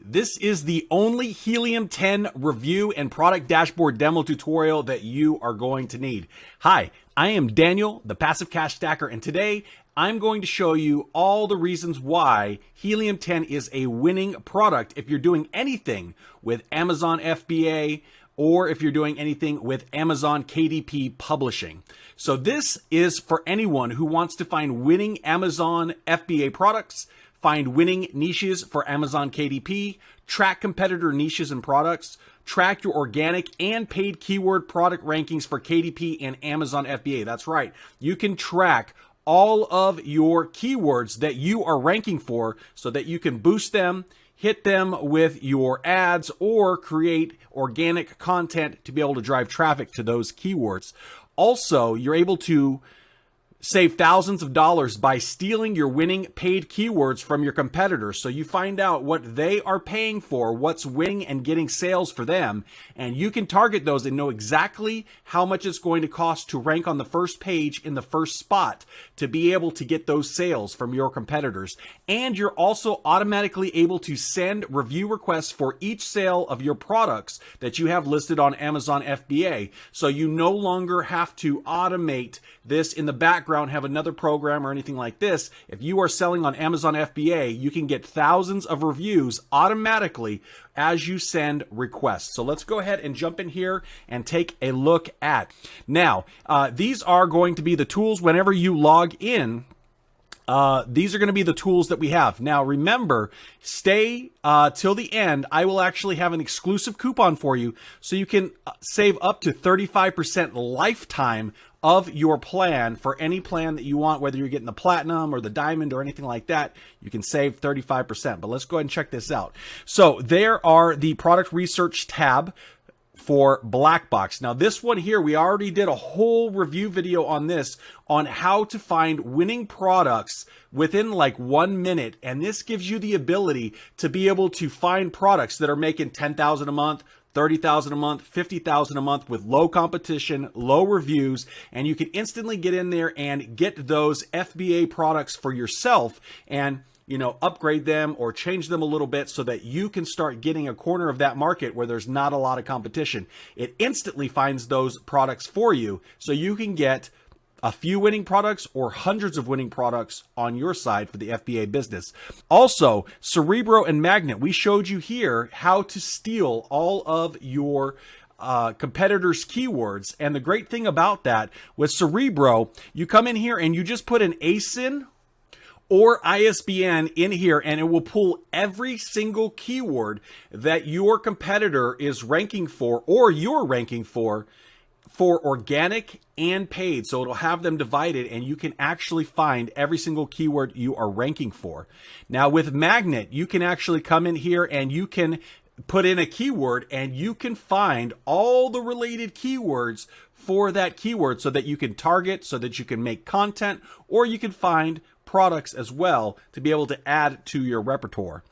This is the only Helium 10 review and product dashboard demo tutorial that you are going to need. Hi, I am Daniel, the Passive Cash Stacker, and today I'm going to show you all the reasons why Helium 10 is a winning product if you're doing anything with Amazon FBA or if you're doing anything with Amazon KDP publishing. So this is for anyone who wants to find winning Amazon FBA products, find winning niches for Amazon KDP, track competitor niches and products, track your organic and paid keyword product rankings for KDP and Amazon FBA. That's right. You can track all of your keywords that you are ranking for so that you can boost them, hit them with your ads, or create organic content to be able to drive traffic to those keywords. Also, you're able to save thousands of dollars by stealing your winning paid keywords from your competitors. So you find out what they are paying for, what's winning and getting sales for them, and you can target those and know exactly how much it's going to cost to rank on the first page in the first spot to be able to get those sales from your competitors. And you're also automatically able to send review requests for each sale of your products that you have listed on Amazon FBA. So you no longer have to automate this in the background, have another program or anything like this. If you are selling on Amazon FBA, you can get thousands of reviews automatically as you send requests. So let's go ahead and jump in here and take a look at. Now, these are going to be the tools whenever you log in. These are going to be the tools that we have. Now, remember, stay till the end. I will actually have an exclusive coupon for you so you can save up to 35% lifetime of your plan for any plan that you want, whether you're getting the platinum or the diamond or anything like that. You can save 35%. But let's go ahead and check this out. So there are the product research tab for Black Box. Now this one here, we already did a whole review video on this, on how to find winning products within like 1 minute. And this gives you the ability to be able to find products that are making $10,000 a month, $30,000 a month, $50,000 a month with low competition, low reviews, and you can instantly get in there and get those FBA products for yourself and upgrade them or change them a little bit so that you can start getting a corner of that market where there's not a lot of competition. It instantly finds those products for you so you can get a few winning products or hundreds of winning products on your side for the FBA business. Also, Cerebro and Magnet, we showed you here how to steal all of your competitors' keywords. And the great thing about that with Cerebro, you come in here and you just put an ASIN or ISBN in here, and it will pull every single keyword that your competitor is ranking for or you're ranking for organic and paid. So it'll have them divided and you can actually find every single keyword you are ranking for. Now with Magnet, you can actually come in here and you can put in a keyword and you can find all the related keywords for that keyword so that you can target, so that you can make content, or you can find products as well to be able to add to your repertoire.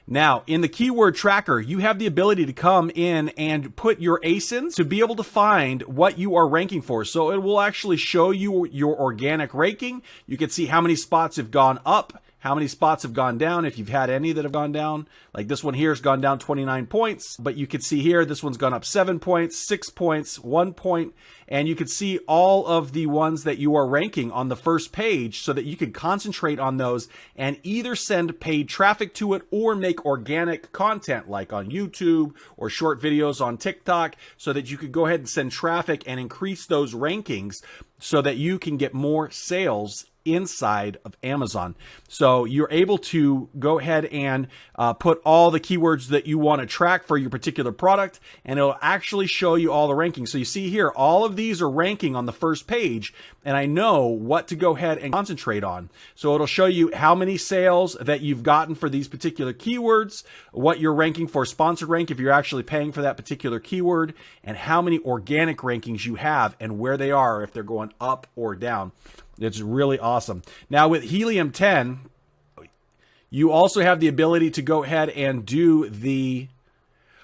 Now, in the keyword tracker, you have the ability to come in and put your ASINs to be able to find what you are ranking for. So it will actually show you your organic ranking. You can see how many spots have gone up, how many spots have gone down, if you've had any that have gone down. Like this one here has gone down 29 points, but you can see here, this one's gone up 7 points, 6 points, 1 point, and you can see all of the ones that you are ranking on the first page so that you can concentrate on those and either send paid traffic to it or make organic content like on YouTube or short videos on TikTok so that you could go ahead and send traffic and increase those rankings so that you can get more sales inside of Amazon. So you're able to go ahead and put all the keywords that you want to track for your particular product, and it'll actually show you all the rankings. So you see here, all of these are ranking on the first page, and I know what to go ahead and concentrate on. So it'll show you how many sales that you've gotten for these particular keywords, what you're ranking for sponsored rank if you're actually paying for that particular keyword, and how many organic rankings you have and where they are, if they're going up or down. It's really awesome. Now with Helium 10, you also have the ability to go ahead and do the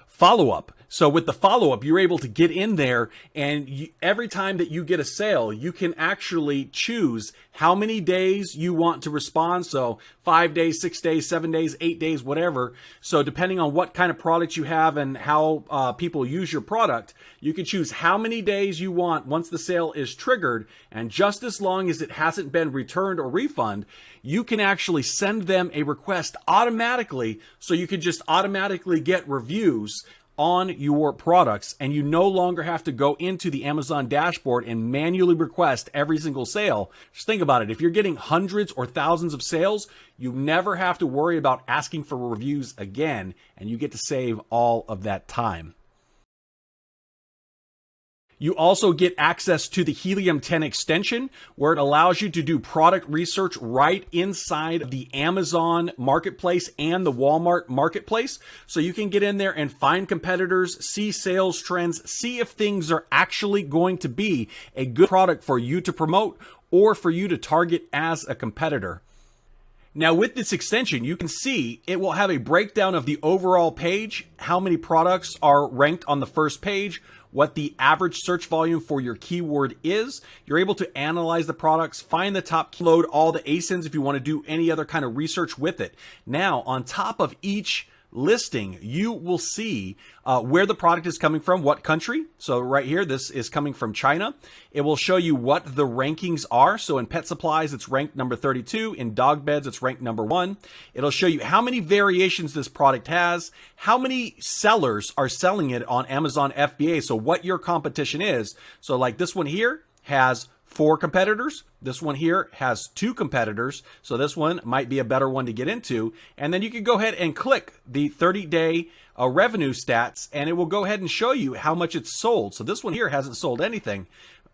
follow-up. So with the follow-up, you're able to get in there, and every time that you get a sale, you can actually choose how many days you want to respond. So 5 days, 6 days, 7 days, 8 days, whatever. So depending on what kind of product you have and how people use your product, you can choose how many days you want once the sale is triggered. And just as long as it hasn't been returned or refunded, you can actually send them a request automatically, so you can just automatically get reviews on your products, and you no longer have to go into the Amazon dashboard and manually request every single sale. Just think about it. If you're getting hundreds or thousands of sales, you never have to worry about asking for reviews again, and you get to save all of that time. You also get access to the Helium10 extension, where it allows you to do product research right inside of the Amazon marketplace and the Walmart marketplace. So you can get in there and find competitors, see sales trends, see if things are actually going to be a good product for you to promote or for you to target as a competitor. Now with this extension, you can see it will have a breakdown of the overall page, how many products are ranked on the first page, what the average search volume for your keyword is. You're able to analyze the products, find the top, load all the ASINs if you want to do any other kind of research with it. Now, on top of each listing, you will see where the product is coming from, what country. So right here, this is coming from China. It will show you what the rankings are. So in pet supplies, it's ranked number 32. In dog beds, it's ranked number 1. It'll show you how many variations this product has, how many sellers are selling it on Amazon FBA. So what your competition is. So like this one here has 4 competitors. This one here has 2 competitors. So this one might be a better one to get into. And then you can go ahead and click the 30-day revenue stats, and it will go ahead and show you how much it's sold. So this one here hasn't sold anything.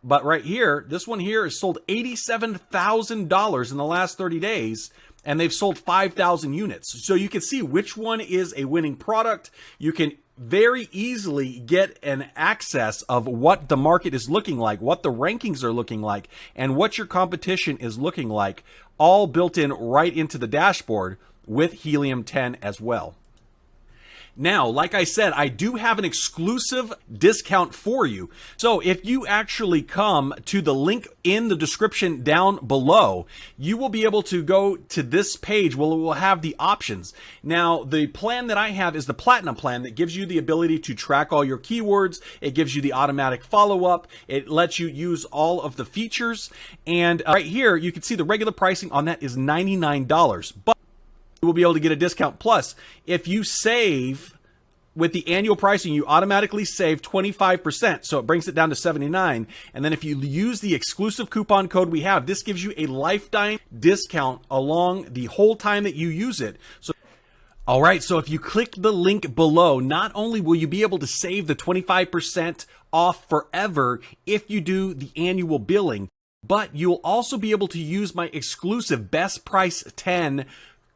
But right here, this one here has sold $87,000 in the last 30 days, and they've sold 5,000 units. So you can see which one is a winning product. You can very easily get an access of what the market is looking like, what the rankings are looking like, and what your competition is looking like, all built in right into the dashboard with Helium10 as well. Now, like I said, I do have an exclusive discount for you. So if you actually come to the link in the description down below, you will be able to go to this page where it will have the options. Now, the plan that I have is the Platinum plan that gives you the ability to track all your keywords. It gives you the automatic follow-up. It lets you use all of the features. And right here, you can see the regular pricing on that is $99. But you will be able to get a discount. Plus, if you save with the annual pricing, you automatically save 25%. So it brings it down to $79. And then if you use the exclusive coupon code we have, this gives you a lifetime discount along the whole time that you use it. So all right, so if you click the link below, not only will you be able to save the 25% off forever if you do the annual billing, but you'll also be able to use my exclusive Best Price 10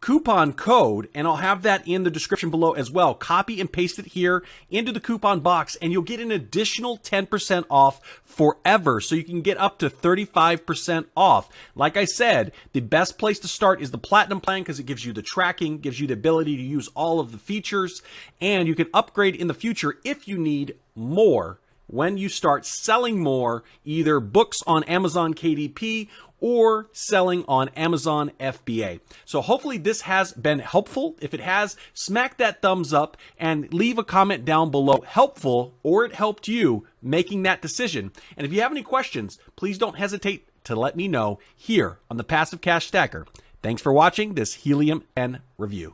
coupon code, and I'll have that in the description below as well. Copy and paste it here into the coupon box, and you'll get an additional 10% off forever. So you can get up to 35% off. Like I said, the best place to start is the Platinum plan because it gives you the tracking, gives you the ability to use all of the features, and you can upgrade in the future if you need more when you start selling more, either books on Amazon KDP or selling on Amazon FBA. So hopefully this has been helpful. If it has, smack that thumbs up and leave a comment down below, helpful or it helped you making that decision. And if you have any questions, please don't hesitate to let me know here on the Passive Cash Stacker. Thanks for watching this Helium 10 review.